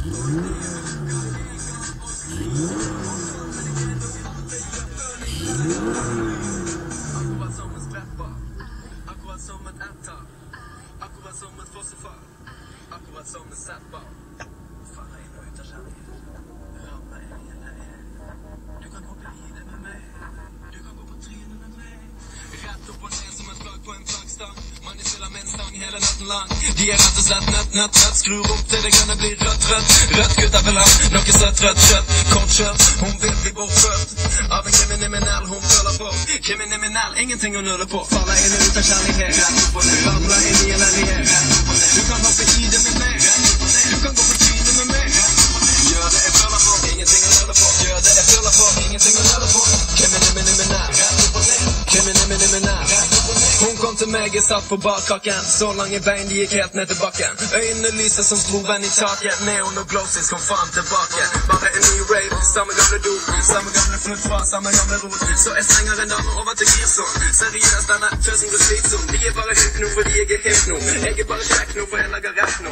Akkurat som en strepper, akkurat som et etter, akkurat som et fossefall, akkurat som en sepper. Faller inn og ut av kjærlighet, rør meg eller jeg. Du kan gå på lide med meg, du kan gå på trynet med meg. Rett opp og ned som et flagg på en flaggstang, manipulerer min stang hele natten lang. De er rett og slett nøtt, skrur opp til det grønne blir rødt. Gutta vil ha noe søtt, rødt kjøtt, kort kjøtt. Hun vil bli bortført av en kriminell hun føler på. Kriminell, ingenting å nøle på. Faller inn og ut av kjærlighet, rett opp og ned. Ramler inn i elendighet, rett opp og ned. Du kan hoppe i det med meg, rett opp og ned. Du kan gå på trynet med meg, rett opp og ned. Gjør det jeg føler på, ingenting å nøle på. Gjør det jeg føler på, ingenting å nøle på. Kriminell, rett opp og ned. Kriminell, rett opp og ned. Hun kom til meg, jeg satt på badkakken. Så lange bein, de gikk helt ned til bakken. Øynene lyser som skroven i taket. Neon og glowsticks kom faen tilbake. Bare en ny rave, samme gamle do, samme gamle flutt fra samme gamle rot. Så jeg slenger en dame over til Girson. Seriøst, denne tøsing går slitsom. De er bare hypp nå fordi jeg er hipp nå. Jeg er bare kjekk nå for jeg lager rett nå.